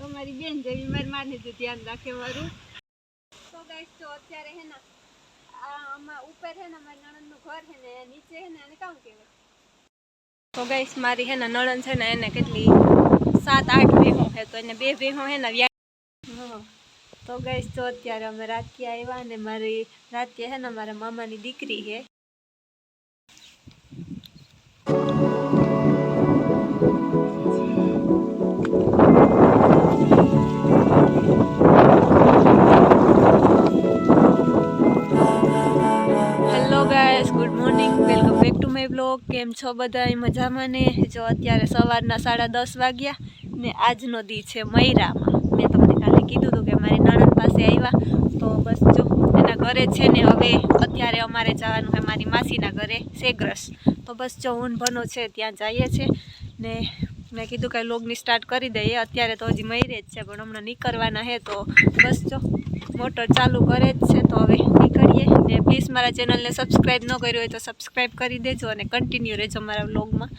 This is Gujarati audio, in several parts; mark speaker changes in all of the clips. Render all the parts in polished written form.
Speaker 1: તમારી બેન જેવી મારી માને જ ધ્યાન રાખે મારું. તો ગાઈસ જો અત્યારે હે ને આમાં ઉપર હે ને મારી નણંદનું ઘર હે ને નીચે હે ને એને કામ કહેવાય. તો ગાઈસ મારી હે ને નણંદ છે ને એને કેટલી 7-8 ભેહો હે તો એને 2 ભેહો હે ને તો ગાઈસ તો અત્યારે અમે રાતથી આવ્યા ને મારી રાતથી હે ને મારા મામાની દીકરી હે. Hello guys, good morning, welcome back to my blog. કેમ છો બધા? મજામાં ને? જો અત્યારે સવારના 10:30 વાગ્યા ને આજનો દી છે મયરામાં. મેં તમને કાલે કીધું હતું કે મારી નણંદ પાસે આવ્યા તો બસ જો એના ઘરે છે ને હવે અત્યારે અમારે જવાનું છે મારી માસીના ઘરે સેગ્રસ. તો બસ જો ઊનભનો છે ત્યાં જઈએ છે ને મેં કીધું કે લોગની સ્ટાર્ટ કરી દઈએ. અત્યારે તો હજી મયરે જ છે પણ હમણાં નીકળવાના છે તો બસ જો મોટર ચાલુ કરે જ છે તો હવે નીકળીએ. ને પ્લીઝ મારા ચેનલને સબસ્ક્રાઈબ ન કર્યું હોય તો સબસ્ક્રાઈબ કરી દેજો અને કન્ટિન્યુ રહેજો મારા વ્લોગમાં.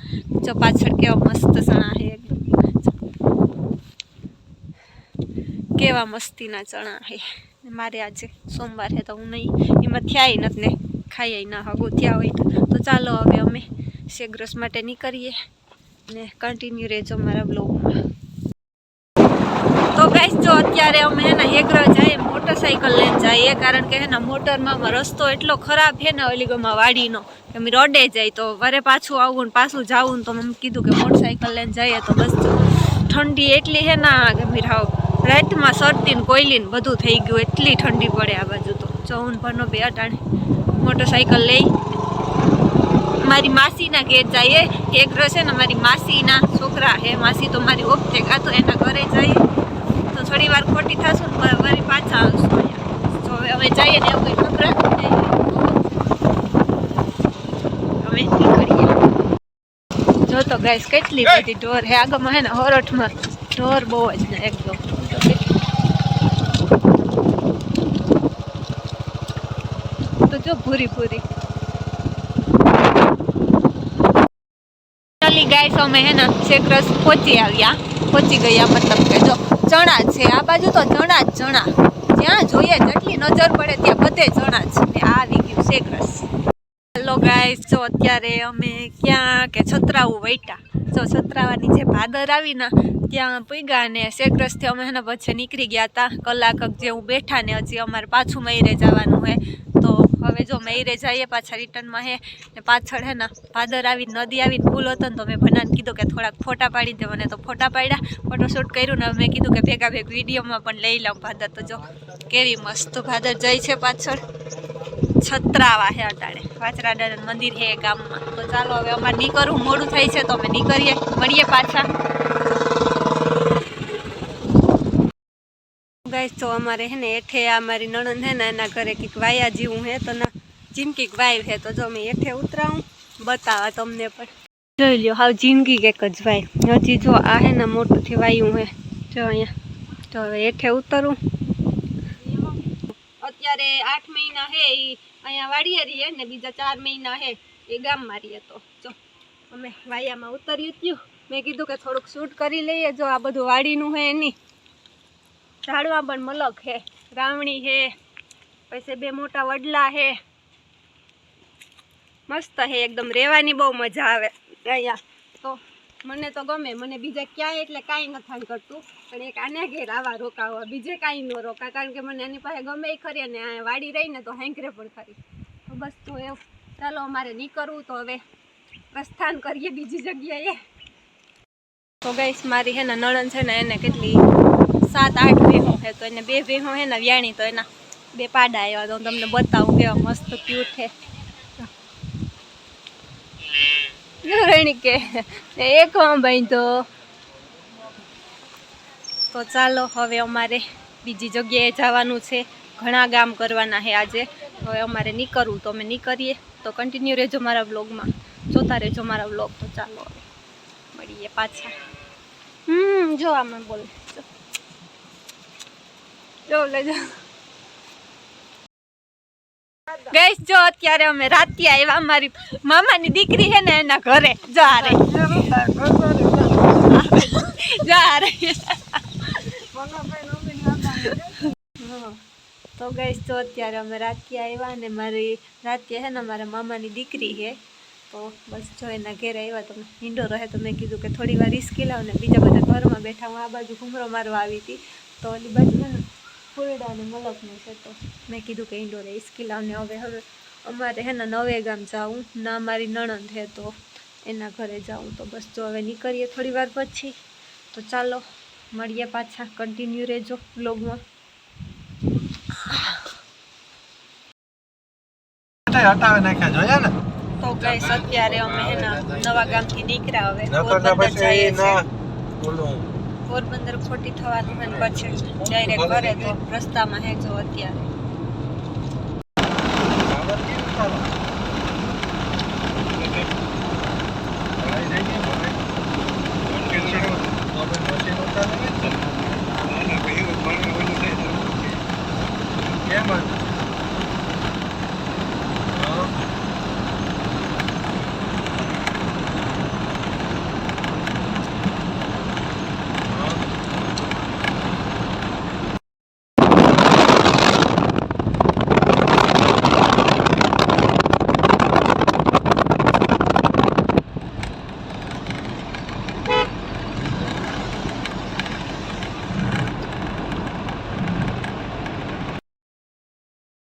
Speaker 1: જો પાછળ કેવા મસ્ત ચણા છે, એકદમ કેવા મસ્તીના ચણા છે. મારે આજે સોમવાર છે તો હું નહીં એમાં થયા નથી ને ખાઈ ના હગું થયા હોય તો ચાલો હવે અમે સેગ્રસ માટે નીકળીએ ને કન્ટિન્યુ રહેજો મારા બ્લોગમાં. તો ગાઈસ જો અત્યારે અમે હે ને હેગ્ર જઈએ મોટરસાઇકલ લઈને જઈએ કારણ કે હે ને મોટરમાં રસ્તો એટલો ખરાબ છે ને ઓલી ગમાં વાડીનો કે અમે રોડે જાય તો વરે પાછું આવવું ને પાછું જવું ને તો મેં કીધું કે મોટરસાઇકલ લઈને જઈએ. તો બસ ઠંડી એટલી છે ને કે મીરાવ રાતમાં શરદી ને કોયલી ને બધું થઈ ગયું, એટલી ઠંડી પડે આ બાજુ. તો જવું ભનો બે અટાણે મોટરસાઇકલ લઈ મારી માસીના ઘેર જઈએ. હેગ્ર છે ને મારી માસીના છોકરા હે, માસી તો મારી ઓપતે ગાતો એના ઘરે જઈએ તો થોડી વાર ખોટી થશું ને વળી પાછા આવશું અહીંયા. તો હવે જઈએ ને એવું કંઈ ખબર અમે નીકળીએ. જો તો ગાઈસ કેટલી બધી ઢોર હે આગળમાં હે ને હરઠમાં ઢોર બહુ જ ને એકદમ તો જો ભૂરી ભૂરી ચાલી ગાઈસ અમે હે ને સેગ્રસ પહોંચી ગયા મતલબ કે જો ચણા છે આ બાજુ તો ચણા જ ચણા જ્યાં જોઈએ જેટલી નજર પડે ત્યાં બધે ચણા જ ને આવી ગયું સેગ્રસ. હેલો ગાઈસ જો અત્યારે અમે ક્યાં કે છત્રાવું વૈટા જો છત્રાવાની જે ભાદર આવી ને ત્યાં પૂગ્યા ને સેગ્રસથી અમે હે ને પછી નીકળી ગયા હતા. કલાક જેવું બેઠા ને હજી અમારે પાછું મયરે જવાનું હે તો હવે જો મયરે જઈએ પાછા રિટર્નમાં હે ને પાછળ હે ને ભાદર આવી નદી આવી પુલ હતો ને તો મેં ભનાને કીધું કે થોડાક ફોટા પાડી દે. મને તો ફોટા પાડ્યા, ફોટોશૂટ કર્યું ને મેં કીધું કે ભેગા વિડીયોમાં પણ લઈ લઉં ભાદર. તો જો કેવી મસ્ત ભાદર જાય છે પાછળ. છત્રાવા હે અટાણે વાછરાદાનું મંદિર હે ગામમાં. તો ચાલો હવે અમારે નીકળવું મોડું થાય છે તો અમે નીકળીએ, મળીએ પાછા. ગાઈસ તો અમારે હે ને એઠે આ મારી નણંદ હે ને એના ઘરે કંઈક વાયા જેવું હે તો ના જિંદગી વાય હે તો જો અમે એઠે ઉતરાવું બતાવા તમને પણ જોઈ લ્યો. હાવ જિંદગી કંઈક જ વાય. હજી જો આ હે ને મોટુંથી વાયું હે જો અહીંયા. તો હવે એઠે ઉતરવું. અત્યારે 8 મહિના હે એ અહીંયા વાડીએ રહીએ ને બીજા 4 મહિના હે એ ગામમાં રહીએ. તો જો અમે વાયામાં ઉતર્યું થયું. મેં કીધું કે થોડુંક શૂટ કરી લઈએ. જો આ બધું વાડીનું હે એની ઝાડવા પણ મલક હે, રાવણી હે, પછી 2 મોટા વડલા હે, મસ્ત હે એકદમ. રહેવાની બહુ મજા આવે અહીંયા તો મને તો ગમે. મને બીજે ક્યાંય એટલે કાંઈ નથી કરતું પણ એક આને ઘેર આવા રોકાવા બીજે કાંઈ ન રોકા કારણ કે મને એની પાસે ગમે ખરી અને વાડી રહીને તો હેંકરે પણ ખરી. તો બસ તો એવું ચાલો અમારે નીકળવું તો હવે પ્રસ્થાન કરીએ બીજી જગ્યાએ. તો ગાઈસ મારી હે ને નણંદ છે ને એને કેટલી 7-8 ભેહો હે તો એને 2 ભેહો હે ને વ્યાણી તો એના 2 પાડા આવ્યા તો તમને બતાવું કેવા મસ્ત ક્યુટ હે. રણી કે એક બાંધો. તો ચાલો હવે અમારે બીજી જગ્યાએ જવાનું છે. ઘણા ગામ કરવાના છે આજે. હવે અમારે નીકળવું તો અમે નીકળીએ. તો કન્ટિન્યુ રહેજો મારા બ્લોગમાં, જોતા રહેજો મારા બ્લોગ. તો ચાલો હવે મળીએ પાછા. જો આમાં બોલ જો લેજો ગાઈસ. જો અત્યારે અમે રાતથી આવ્યા મારી મામાની દીકરી હે ને એના ઘરે. જો આ રહી જો આ રહી હા તો ગઈશ તો અત્યારે અમે રાત્યા આવ્યા ને મારી રાત્યા છે ને મારા મામાની દીકરી છે તો બસ જો એના ઘેરે આવ્યા તો ઈંડો રહે તો મેં કીધું કે થોડી વાર રિસ્કી લાવ ને બીજા બધા ઘરમાં બેઠા હું આ બાજુ ઘૂમરો મારવા આવી હતી તો ઓલી બાજુ છે ને ફૂલડા અને મલકનું છે તો મેં કીધું કે ઈંડો રે રિસ્કી લાવ ને હવે અમારે હે ને નવે ગામ જાઉં ના મારી નણંદ છે તો એના ઘરે જાઉં તો બસ જો હવે નીકળીએ થોડી વાર પછી તો ચાલો મળીએ પાછા કન્ટિન્યુ રહેજો બ્લોગમાં
Speaker 2: હટાવી નાખ્યા જોયા ને
Speaker 1: તો ગાઈસ અત્યારે અમે એના નવા ગામથી નીકળ્યા હવે પોરબંદર જઈએ છીએ પોરબંદર ખોટી થવાનું હોય ને પછી ડાયરેક્ટ ઘરે તો રસ્તામાં હે જો અત્યારે